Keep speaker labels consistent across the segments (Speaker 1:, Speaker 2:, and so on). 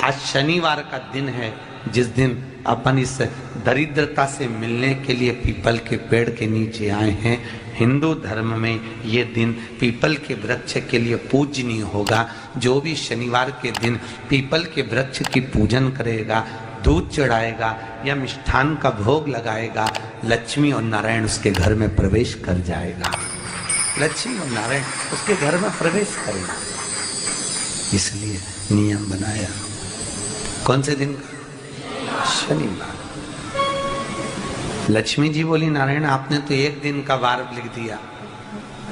Speaker 1: आज शनिवार का दिन है, जिस दिन अपन इस दरिद्रता से मिलने के लिए पीपल के पेड़ के नीचे आए हैं। हिंदू धर्म में ये दिन पीपल के वृक्ष के लिए पूजनीय होगा। जो भी शनिवार के दिन पीपल के वृक्ष की पूजन करेगा, दूध चढ़ाएगा या मिष्ठान का भोग लगाएगा, लक्ष्मी और नारायण उसके घर में प्रवेश कर जाएगा। लक्ष्मी और नारायण उसके घर में प्रवेश करेगा। इसलिए नियम बनाया। कौन से दिन का? शनिवार। लक्ष्मी जी बोली, नारायण आपने तो एक दिन का वार लिख दिया।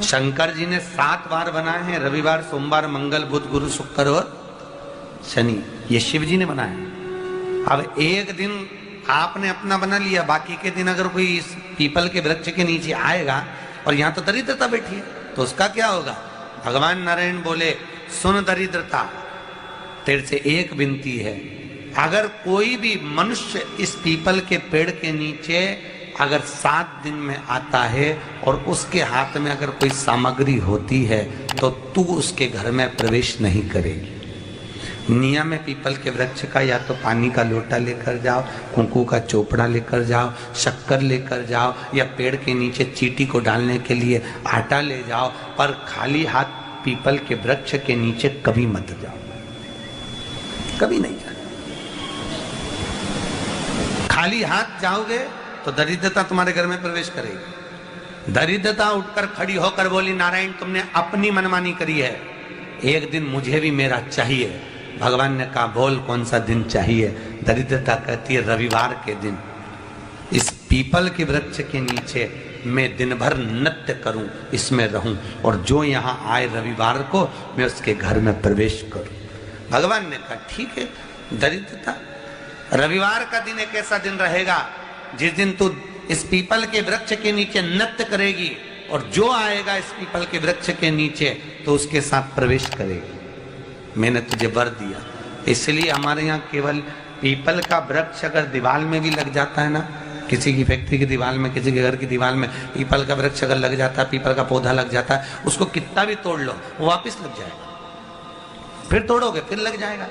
Speaker 1: शंकर जी ने 7 वार बनाए हैं, रविवार, सोमवार, मंगल, बुध, गुरु, शुक्र और शनि। ये शिव जी ने बनाया। अब एक दिन आपने अपना बना लिया, बाकी के दिन अगर कोई इस पीपल के वृक्ष के नीचे आएगा और यहाँ तो दरिद्रता बैठी है, तो उसका क्या होगा? भगवान नारायण बोले, सुन दरिद्रता, तेरे से एक विनती है, अगर कोई भी मनुष्य इस पीपल के पेड़ के नीचे अगर 7 दिन में आता है और उसके हाथ में अगर कोई सामग्री होती है तो तू उसके घर में प्रवेश नहीं करेगी। नियम है पीपल के वृक्ष का, या तो पानी का लोटा लेकर जाओ, कुंकू का चोपड़ा लेकर जाओ, शक्कर लेकर जाओ, या पेड़ के नीचे चींटी को डालने के लिए आटा ले जाओ, पर खाली हाथ पीपल के वृक्ष के नीचे कभी मत जाओ, कभी नहीं जाओ। खाली हाथ जाओगे तो दरिद्रता तुम्हारे घर में प्रवेश करेगी। दरिद्रता उठकर खड़ी होकर बोली, नारायण तुमने अपनी मनमानी करी है, एक दिन मुझे भी मेरा चाहिए। भगवान ने कहा, बोल कौन सा दिन चाहिए? दरिद्रता कहती है, रविवार के दिन इस पीपल के वृक्ष के नीचे मैं दिन भर नृत्य करूं, इसमें रहूं, और जो यहाँ आए रविवार को मैं उसके घर में प्रवेश करूं। भगवान ने कहा, ठीक है। दरिद्रता, रविवार का दिन एक ऐसा दिन रहेगा जिस दिन तू इस पीपल के वृक्ष के नीचे नृत्य करेगी, और जो आएगा इस पीपल के वृक्ष के नीचे तो उसके साथ प्रवेश करेगी। मैंने तुझे वर दिया। इसलिए हमारे यहाँ केवल पीपल का वृक्ष अगर दीवार में भी लग जाता है ना, किसी की फैक्ट्री की दीवार में, किसी के घर की दीवार में पीपल का वृक्ष अगर लग जाता है, पीपल का पौधा लग जाता है, उसको कितना भी तोड़ लो वो वापिस लग जाएगा। फिर तोड़ोगे फिर लग जाएगा।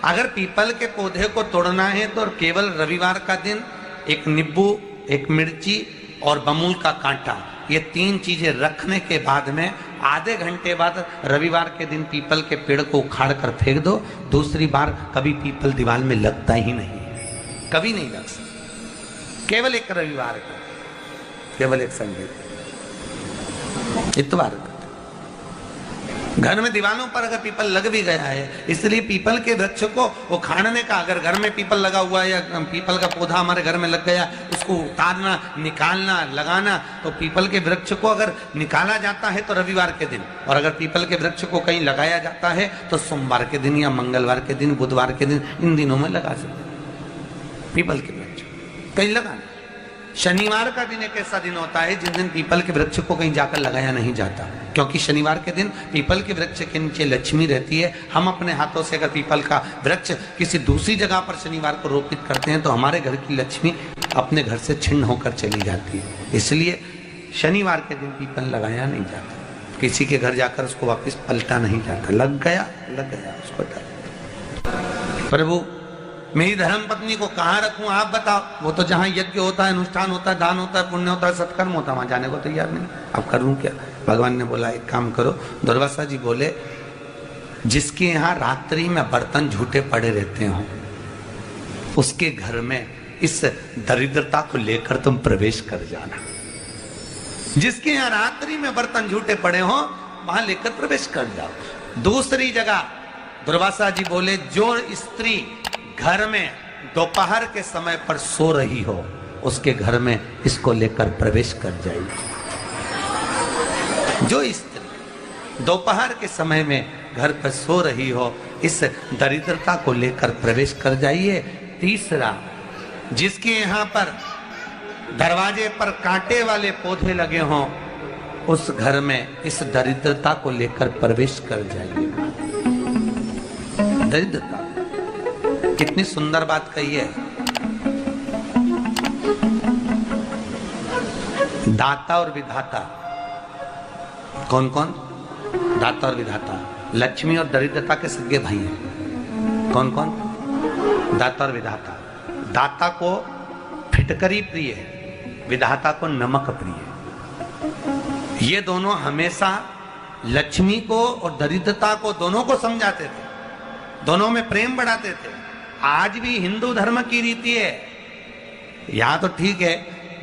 Speaker 1: अगर पीपल के पौधे को तोड़ना है तो केवल रविवार का दिन एक नींबू, एक मिर्ची और बमूल का कांटा, ये 3 चीजें रखने के बाद में आधे घंटे बाद रविवार के दिन पीपल के पेड़ को उखाड़ कर फेंक दो। दूसरी बार कभी पीपल दीवार में लगता ही नहीं, कभी नहीं लग सकता। केवल एक रविवार का, केवल एक संडे, इतवार का। घर में दीवारों पर अगर पीपल लग भी गया है, इसलिए पीपल के वृक्ष को उखाड़ने का, अगर घर में पीपल लगा हुआ है या पीपल का पौधा हमारे घर में लग गया, उसको उतारना, निकालना, लगाना, तो पीपल के वृक्ष को अगर निकाला जाता है तो रविवार के दिन, और अगर पीपल के वृक्ष को कहीं लगाया जाता है तो सोमवार के दिन या मंगलवार के दिन, बुधवार के दिन, इन दिनों में लगा सकते पीपल के वृक्ष कहीं लगाना। शनिवार का दिन एक ऐसा दिन होता है जिस दिन पीपल के वृक्ष को कहीं जाकर लगाया नहीं जाता, क्योंकि शनिवार के दिन पीपल के वृक्ष के नीचे लक्ष्मी रहती है। हम अपने हाथों से अगर पीपल का वृक्ष किसी दूसरी जगह पर शनिवार को रोपित करते हैं तो हमारे घर की लक्ष्मी अपने घर से छिन्न होकर चली जाती है। इसलिए शनिवार के दिन पीपल लगाया नहीं जाता, किसी के घर जाकर उसको वापस पलटा नहीं जाता। लग गया उसको डर। प्रभु मेरी धर्म पत्नी को कहाँ रखूं आप बताओ? वो तो जहाँ यज्ञ होता है, अनुष्ठान होता है, दान होता है, पुण्य होता है, सत्कर्म होता है, वहां जाने को तैयार नहीं। अब करूं क्या? भगवान ने बोला एक काम करो। दुर्वासा जी बोले, जिसके यहाँ रात्रि में बर्तन झूठे पड़े रहते हो उसके घर में इस दरिद्रता को लेकर तुम प्रवेश कर जाना। जिसके यहाँ रात्रि में बर्तन झूठे पड़े हो वहां लेकर प्रवेश कर जाओ। दूसरी जगह दुर्वासा जी बोले, जो स्त्री घर में दोपहर के समय पर सो रही हो उसके घर में इसको लेकर प्रवेश कर जाएगी। जो स्त्री दोपहर के समय में घर पर सो रही हो इस दरिद्रता को लेकर प्रवेश कर जाइए। तीसरा, जिसके यहाँ पर दरवाजे पर कांटे वाले पौधे लगे हों उस घर में इस दरिद्रता को लेकर प्रवेश कर जाइए। दरिद्रता, कितनी सुंदर बात कही है। दाता और विधाता, कौन कौन? दाता और विधाता, लक्ष्मी और दरिद्रता के सगे भाई हैं। कौन कौन? दाता और विधाता। दाता को फिटकरी प्रिय है, विधाता को नमक प्रिय है। ये दोनों हमेशा लक्ष्मी को और दरिद्रता को दोनों को समझाते थे, दोनों में प्रेम बढ़ाते थे। आज भी हिंदू धर्म की रीति है, यहाँ तो ठीक है,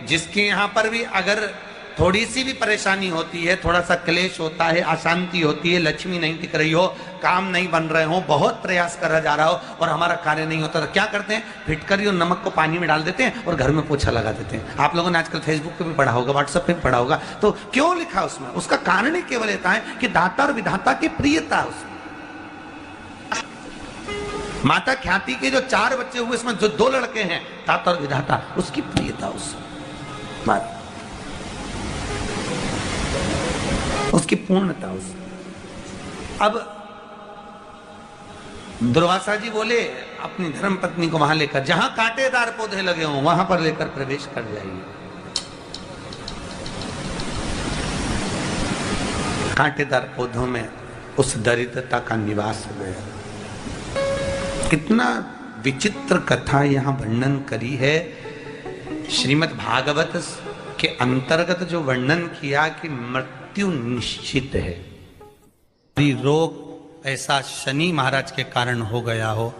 Speaker 1: जिसके यहाँ पर भी अगर थोड़ी सी भी परेशानी होती है, थोड़ा सा क्लेश होता है, अशांति होती है, लक्ष्मी नहीं टिक रही हो, काम नहीं बन रहे हो, बहुत प्रयास करा जा रहा हो और हमारा कार्य नहीं होता, तो क्या करते हैं? फिटकरी और नमक को पानी में डाल देते हैं और घर में पोछा लगा देते हैं। आप लोगों ने आजकल फेसबुक पे भी पढ़ा होगा, व्हाट्सएप पे भी पढ़ा होगा। तो क्यों लिखा उसमें? उसका कारण ही केवल इतना है कि दाता और विधाता की प्रियता उसमें। माता ख्याति के जो 4 बच्चे हुए, इसमें जो 2 लड़के हैं, दाता और विधाता, उसकी प्रियता उसमें, उसकी पूर्णता उसमें। अब दुर्वासा जी बोले अपनी धर्म पत्नी को वहां लेकर, जहां कांटेदार पौधे लगे हों वहां पर लेकर प्रवेश कर जाइए। कांटेदार पौधों में उस दरिद्रता का निवास हो गया। कितना विचित्र कथा यहां वर्णन करी है। श्रीमद् भागवत के अंतर्गत जो वर्णन किया कि मृत्यु निश्चित है, रोग ऐसा शनि महाराज के कारण हो गया हो,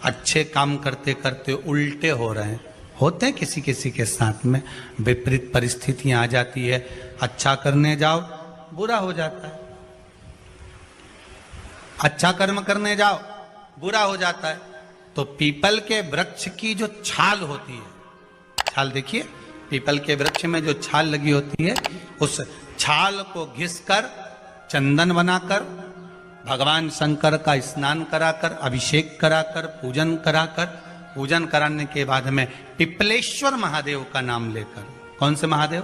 Speaker 1: अच्छे काम करते करते उल्टे हो रहे हैं, होते हैं किसी किसी के साथ में, विपरीत परिस्थितियां आ जाती है, अच्छा करने जाओ बुरा हो जाता है, अच्छा कर्म करने जाओ बुरा हो जाता है। तो पीपल के वृक्ष की जो छाल होती है, छाल देखिए, पीपल के वृक्ष में जो छाल लगी होती है, उस छाल को घिसकर चंदन बनाकर भगवान शंकर का स्नान कराकर, अभिषेक कराकर, पूजन कराने के बाद में पिपलेश्वर महादेव का नाम लेकर, कौन से महादेव?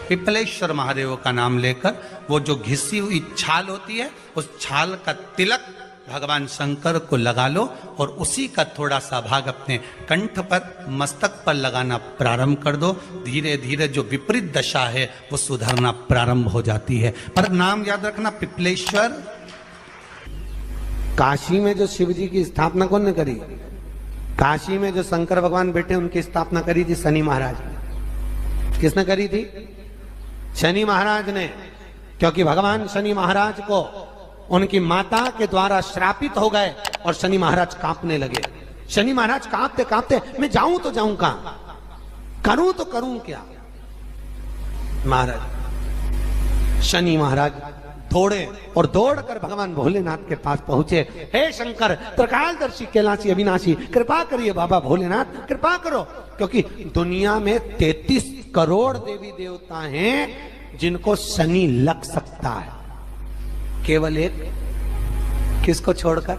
Speaker 1: पिपलेश्वर महादेव का नाम लेकर वो जो घिसी हुई छाल होती है, उस छाल का तिलक भगवान शंकर को लगा लो और उसी का थोड़ा सा भाग अपने कंठ पर, मस्तक पर लगाना प्रारंभ कर दो। धीरे धीरे जो विपरीत दशा है वो सुधरना प्रारंभ हो जाती है। पर नाम याद रखना, पिपलेश्वर।
Speaker 2: काशी में जो शिव जी की स्थापना कौन ने करी? काशी में जो शंकर भगवान बैठे उनकी स्थापना करी थी शनि महाराज ने। किसने करी थी? शनि महाराज ने। क्योंकि भगवान शनि महाराज को उनकी माता के द्वारा श्रापित हो गए और शनि महाराज कांपने लगे। शनि महाराज कांपते कांपते, मैं जाऊं तो जाऊं कहां, करूं तो करूं क्या? महाराज शनि महाराज दौड़े और दौड़कर भगवान भोलेनाथ के पास पहुंचे। हे शंकर, त्रिकालदर्शी, कैलाशी, अविनाशी, कृपा करिए बाबा भोलेनाथ, कृपा करो। क्योंकि दुनिया में 33 करोड़ देवी देवता हैं जिनको शनि लग सकता है, केवल एक किसको छोड़कर?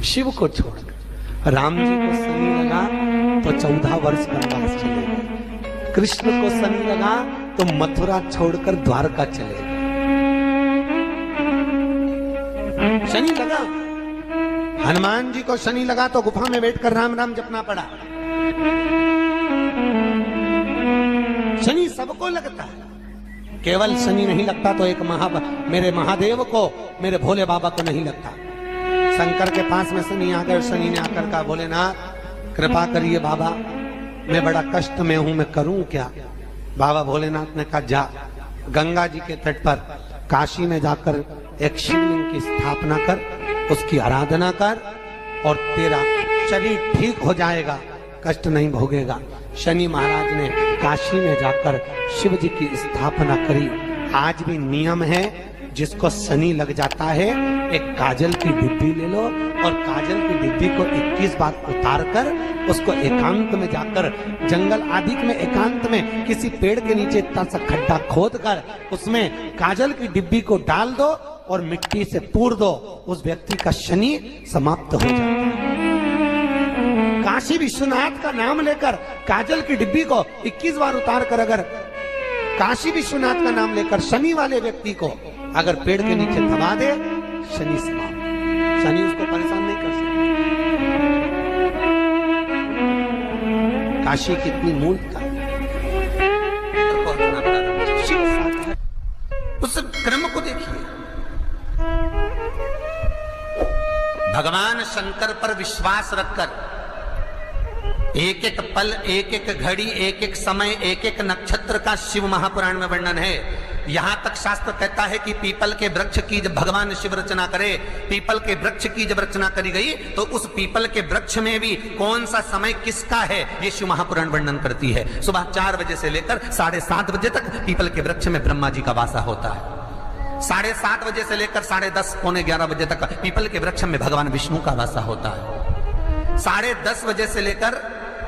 Speaker 2: शिव को छोड़कर। राम जी को शनि लगा तो 14 वर्ष वनवास चले गए। कृष्ण को शनि लगा तो मथुरा छोड़कर द्वारका चले गए। शनि लगा। हनुमान जी को शनि लगा तो गुफा में बैठकर राम राम जपना पड़ा। शनि सबको लगता है, केवल शनि नहीं लगता तो एक मेरे महादेव को, मेरे भोले बाबा को नहीं लगता। शंकर के पास में शनि आकर, शनि ने आकर कहा, भोलेनाथ कृपा करिए बाबा, मैं बड़ा कष्ट में हूं, मैं करूं क्या? बाबा भोलेनाथ ने कहा, जा गंगा जी के तट पर काशी में जाकर एक शिवलिंग की स्थापना कर, उसकी आराधना कर और तेरा शरीर ठीक हो जाएगा, कष्ट नहीं भोगेगा। शनि महाराज ने काशी में जाकर शिव जी की स्थापना करी। आज भी नियम है, जिसको शनि लग जाता है एक काजल की डिब्बी ले लो और काजल की डिब्बी को 21 बार उतार कर उसको एकांत में जाकर, जंगल आदि में एकांत में किसी पेड़ के नीचे इतना सा खड्डा खोद कर उसमें काजल की डिब्बी को डाल दो और मिट्टी से पूर दो, उस व्यक्ति का शनि समाप्त हो जाता है। काशी विश्वनाथ का नाम लेकर काजल की डिब्बी को 21 बार उतार कर अगर काशी विश्वनाथ का नाम लेकर शनि वाले व्यक्ति को अगर पेड़ के नीचे दबा दे, शनि समाप्त, शनि उसको परेशान नहीं कर सकता। काशी कितनी मूलता है। उस क्रम को देखिए,
Speaker 1: भगवान शंकर पर विश्वास रखकर एक एक पल, एक एक घड़ी, एक एक समय, एक एक नक्षत्र का शिव महापुराण में वर्णन है। यहां तक शास्त्र कहता है कि पीपल के वृक्ष की जब भगवान शिव रचना करे, पीपल के वृक्ष की जब रचना करी गई तो उस पीपल के वृक्ष में भी कौन सा समय किसका है ये शिव महापुराण वर्णन करती है। सुबह 4 बजे से लेकर 7:30 बजे तक पीपल के वृक्ष में ब्रह्मा जी का वासा होता है। 7:30 बजे से लेकर 10:30 पौने 11 बजे तक पीपल के वृक्ष में भगवान विष्णु का वासा होता है। 10:30 बजे से लेकर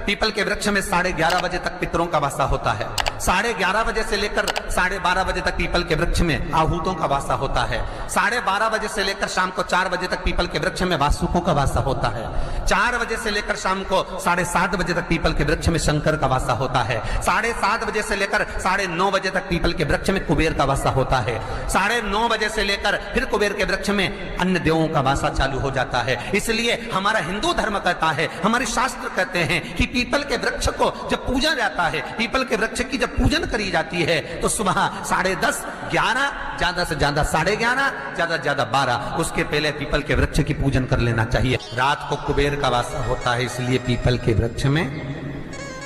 Speaker 1: पीपल के वृक्ष में 11:30 बजे तक पितरों का वासा होता है। 11:30 बजे से लेकर 12:30 बजे तक पीपल के वृक्ष में आहूतों का वासा होता है। 12:30 बजे से लेकर शाम को 4 बजे तक पीपल के वृक्ष में वासुकों का वासा होता है। 4 बजे से लेकर शाम को 7:30 बजे तक पीपल के वृक्ष में शंकर का वासा होता है। 7:30 बजे से लेकर 9:30 बजे तक पीपल के वृक्ष में कुबेर का वासा होता है। 9:30 बजे से लेकर फिर कुबेर के वृक्ष में अन्य देवों का वासा चालू हो जाता है। इसलिए हमारा हिंदू धर्म कहता है, हमारे शास्त्र कहते हैं कि पीपल के वृक्ष को जब पूजा जाता है, पीपल के वृक्ष की जब पूजन करी जाती है तो सुबह 10:30, 11, ज्यादा से ज्यादा 11:30, ज्यादा से ज्यादा 12, उसके पहले पीपल के वृक्ष की पूजन कर लेना चाहिए। रात को कुबेर का वासा होता है, इसलिए पीपल के वृक्ष में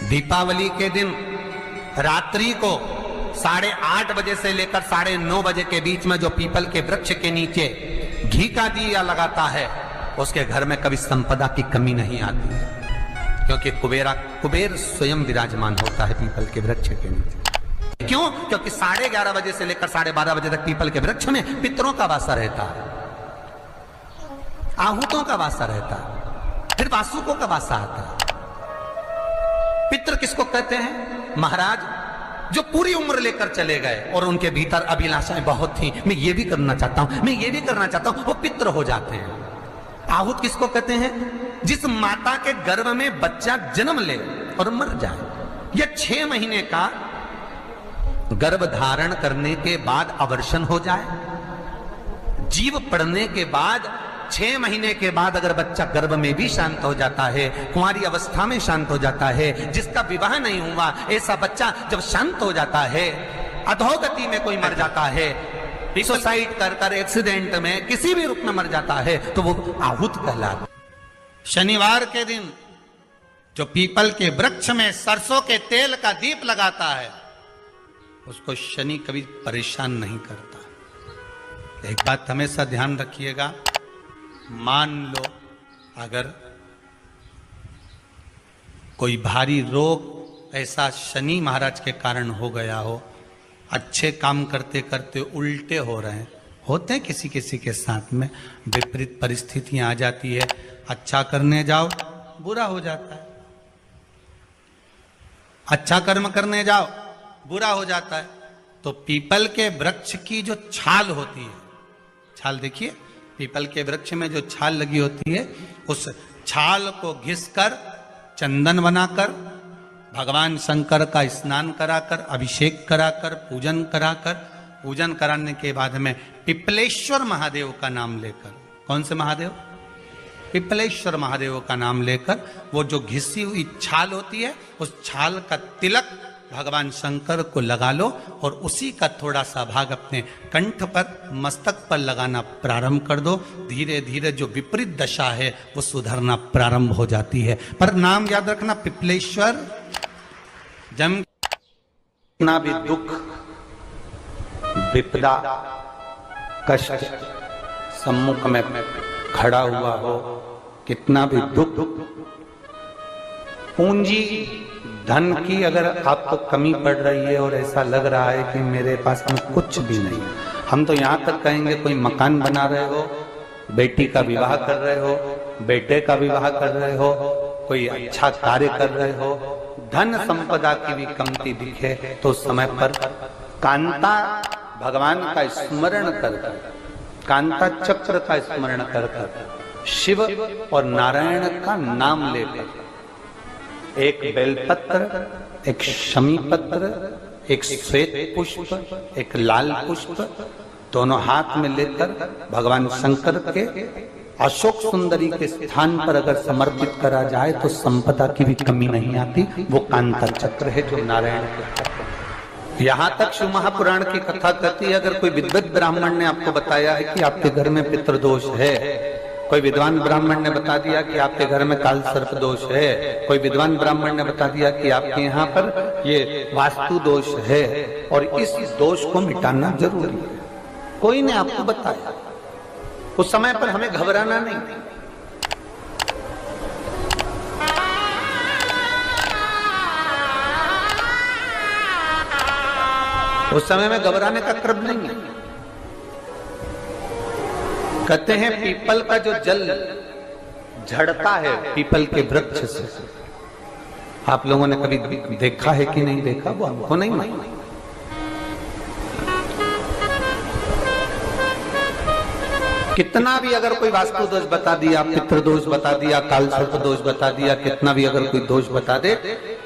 Speaker 1: दीपावली के दिन रात्रि को 8:30 बजे से लेकर 9:30 बजे के बीच में जो पीपल के वृक्ष के नीचे घी का दिया लगाता है उसके घर में कभी संपदा की कमी नहीं आती है, क्योंकि कुबेर स्वयं विराजमान होता है पीपल के वृक्ष के नीचे। क्यों? क्योंकि 11:30 बजे से लेकर 12:30 बजे तक पीपल के वृक्ष में पितरों का वासा रहता है, आहूतों का वासा रहता है, फिर वासुकों का वासा आता है। पितृ किसको कहते हैं? महाराज जो पूरी उम्र लेकर चले गए और उनके भीतर अभिलाषाएं बहुत थी, मैं ये भी करना चाहता हूं, मैं ये भी करना चाहता हूं, वो पितृ हो जाते हैं। आहूत किसको कहते हैं? जिस माता के गर्भ में बच्चा जन्म ले और मर जाए, या 6 महीने का गर्भ धारण करने के बाद अवर्षण हो जाए, जीव पड़ने के बाद 6 महीने के बाद अगर बच्चा गर्भ में भी शांत हो जाता है, कुंवारी अवस्था में शांत हो जाता है, जिसका विवाह नहीं हुआ ऐसा बच्चा जब शांत हो जाता है, अधोगति में कोई मर जाता है, सुसाइड कर एक्सीडेंट में किसी भी रूप में मर जाता है, तो वो आहूत कहलाता है। शनिवार के दिन जो पीपल के वृक्ष में सरसों के तेल का दीप लगाता है उसको शनि कभी परेशान नहीं करता। एक बात हमेशा ध्यान रखिएगा, मान लो अगर कोई भारी रोग ऐसा शनि महाराज के कारण हो गया हो, अच्छे काम करते करते उल्टे हो रहे हैं, होते हैं किसी किसी के साथ में, विपरीत परिस्थितियां आ जाती है, अच्छा करने जाओ बुरा हो जाता है, अच्छा कर्म करने जाओ बुरा हो जाता है। तो पीपल के वृक्ष की जो छाल होती है, छाल देखिए, पीपल के वृक्ष में जो छाल लगी होती है, उस छाल को घिसकर चंदन बनाकर भगवान शंकर का स्नान कराकर, अभिषेक कराकर, पूजन कराकर, पूजन कराने के बाद में पिपलेश्वर महादेव का नाम लेकर, कौन से महादेव? पिपलेश्वर महादेव का नाम लेकर वो जो घिसी हुई छाल होती है उस छाल का तिलक भगवान शंकर को लगा लो और उसी का थोड़ा सा भाग अपने कंठ पर, मस्तक पर लगाना प्रारंभ कर दो। धीरे धीरे जो विपरीत दशा है वो सुधरना प्रारंभ हो जाती है। पर नाम याद रखना, पिपलेश्वर। जम ना भी दुख, विपदा, कष्ट सम्मुख में खड़ा हुआ हो, कितना भी दुख, पूंजी धन की अगर आपको कमी पड़ रही है और ऐसा लग रहा है कि मेरे पास में कुछ भी नहीं, हम तो यहाँ तक कहेंगे कोई मकान बना रहे हो, बेटी का विवाह कर रहे हो, बेटे का विवाह कर रहे हो, कोई अच्छा कार्य कर रहे हो, धन संपदा की भी कमती दिखे तो समय पर कांता भगवान का स्मरण कर, कांता चक्र का स्मरण कर, शिव और नारायण का नाम लेकर, एक बेलपत्र, एक शमी पत्र, एक श्वेत पुष्प, एक लाल पुष्प, दोनों हाथ में लेकर भगवान शंकर के अशोक सुंदरी के स्थान पर अगर समर्पित करा जाए तो संपदा की भी कमी नहीं आती। वो कांता चक्र है जो नारायण के। यहां तक शिव महापुराण की कथा कहती है, अगर कोई विद्वत ब्राह्मण ने आपको बताया है कि आपके घर में पितृदोष है कोई विद्वान ब्राह्मण ने बता दिया कि आपके घर में काल सर्प दोष है, कोई विद्वान ब्राह्मण ने बता दिया कि आपके यहाँ पर ये वास्तु दोष है और इस दोष को मिटाना जरूरी है। कोई ने आपको बताया, उस समय पर हमें घबराना नहीं। उस समय में घबराने का क्रम नहीं है। कहते हैं पीपल का जो जल झड़ता है पीपल के वृक्ष से, आप लोगों ने कभी देखा है कि नहीं देखा, वो हमको नहीं मालूम। कितना भी अगर कोई वास्तु दोष बता दिया, पितृ दोष बता दिया, काल सर्प दोष बता दिया, कितना भी अगर कोई दोष बता दे,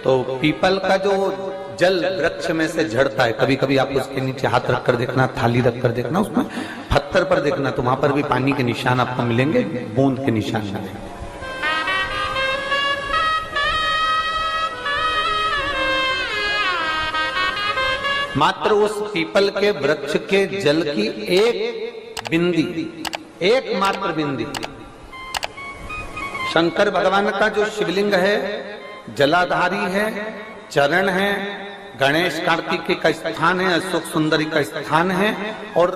Speaker 1: तो पीपल का जो जल वृक्ष में से झड़ता है, कभी कभी आप उसके नीचे हाथ रखकर देखना, थाली रखकर देखना, उसमें पत्थर पर देखना, तो वहां पर भी पानी के निशान आपको मिलेंगे, बूंद के निशान मिलेंगे। मात्र उस पीपल के वृक्ष के जल की एक बिंदी, एकमात्र बिंदी, शंकर भगवान का जो शिवलिंग है जलाधारी है, चरण है, गणेश कार्तिकेय का स्थान है, अशोक सुंदरी का स्थान है, और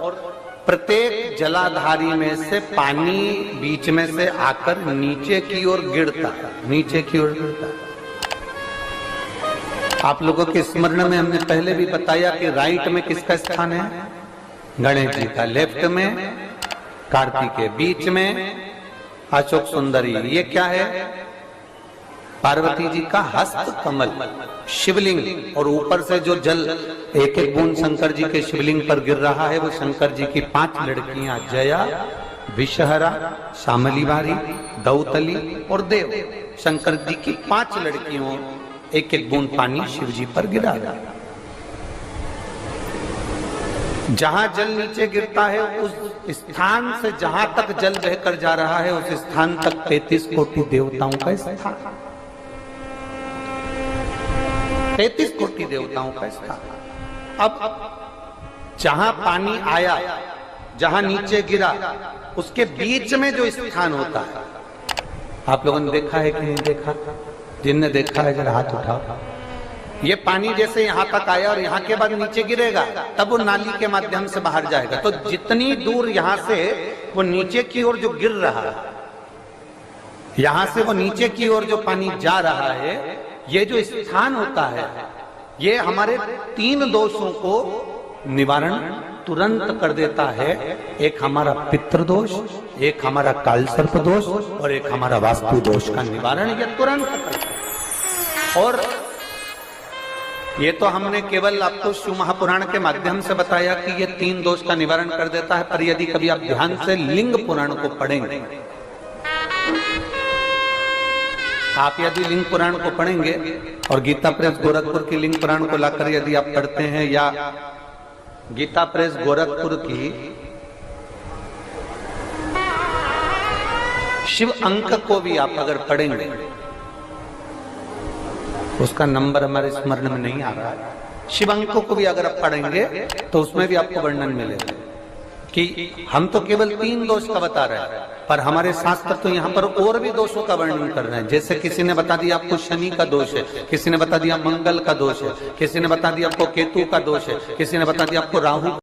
Speaker 1: प्रत्येक जलाधारी में से पानी बीच में से आकर नीचे की ओर गिरता है, नीचे की ओर गिरता है। आप लोगों के स्मरण में हमने पहले भी बताया कि राइट में किसका स्थान है, गणेश जी का, लेफ्ट में कार्तिकेय, बीच में अशोक सुंदरी। ये क्या है, पार्वती जी का हस्त कमल शिवलिंग, और ऊपर से जो जल एक एक बूंद शंकर जी के शिवलिंग पर गिर रहा है, वो शंकर जी की 5 लड़कियां जया, विषहरा, शामली बारी, दौतली और देव, शंकर जी की 5 लड़कियों एक एक बूंद पानी शिव जी पर गिरा। जहां जल नीचे गिरता है उस स्थान से जहां तक जल बहकर जा रहा है उस स्थान तक 33 कोटि देवताओं का स्थान, 33 कोटि देवताओं का स्थान। अब जहां पानी आया, जहां नीचे गिरा, उसके बीच में जो स्थान होता है, आप लोगों ने देखा है कि नहीं देखा? जिनने देखा है जरा हाथ उठाओ। ये पानी जैसे यहां तक आया और यहां के बाद नीचे गिरेगा, तब वो नाली के माध्यम से बाहर जाएगा। तो जितनी दूर यहां से वो नीचे की ओर जो गिर रहा है, यहां से वो नीचे की ओर जो पानी जा रहा है, ये जो स्थान होता है, ये हमारे 3 दोषों को निवारण तुरंत कर देता है। एक हमारा पितृदोष, एक हमारा काल सर्प दोष और एक हमारा वास्तु दोष का निवारण ये तुरंत करता है। और ये तो हमने केवल आपको शिव महापुराण के माध्यम से बताया कि ये 3 दोष का निवारण कर देता है, पर यदि कभी आप ध्यान से लिंग पुराण को पढ़ेंगे, आप यदि लिंग पुराण को पढ़ेंगे और गीता प्रेस गोरखपुर की लिंग पुराण को लाकर यदि आप पढ़ते हैं, या गीता प्रेस गोरखपुर की शिव अंक को भी आप अगर पढ़ेंगे, उसका नंबर हमारे स्मरण में नहीं आ रहा है, शिव अंक को भी अगर आप पढ़ेंगे तो उसमें भी आपको वर्णन मिलेगा कि हम तो केवल 3 दोष का बता रहे हैं, पर हमारे शास्त्र तो यहाँ पर और भी दोषों का वर्णन कर रहे हैं। जैसे किसी ने बता दिया आपको शनि का दोष है, किसी ने बता दिया मंगल का दोष है, किसी ने बता दिया आपको केतु का दोष है, किसी ने बता दिया आपको राहु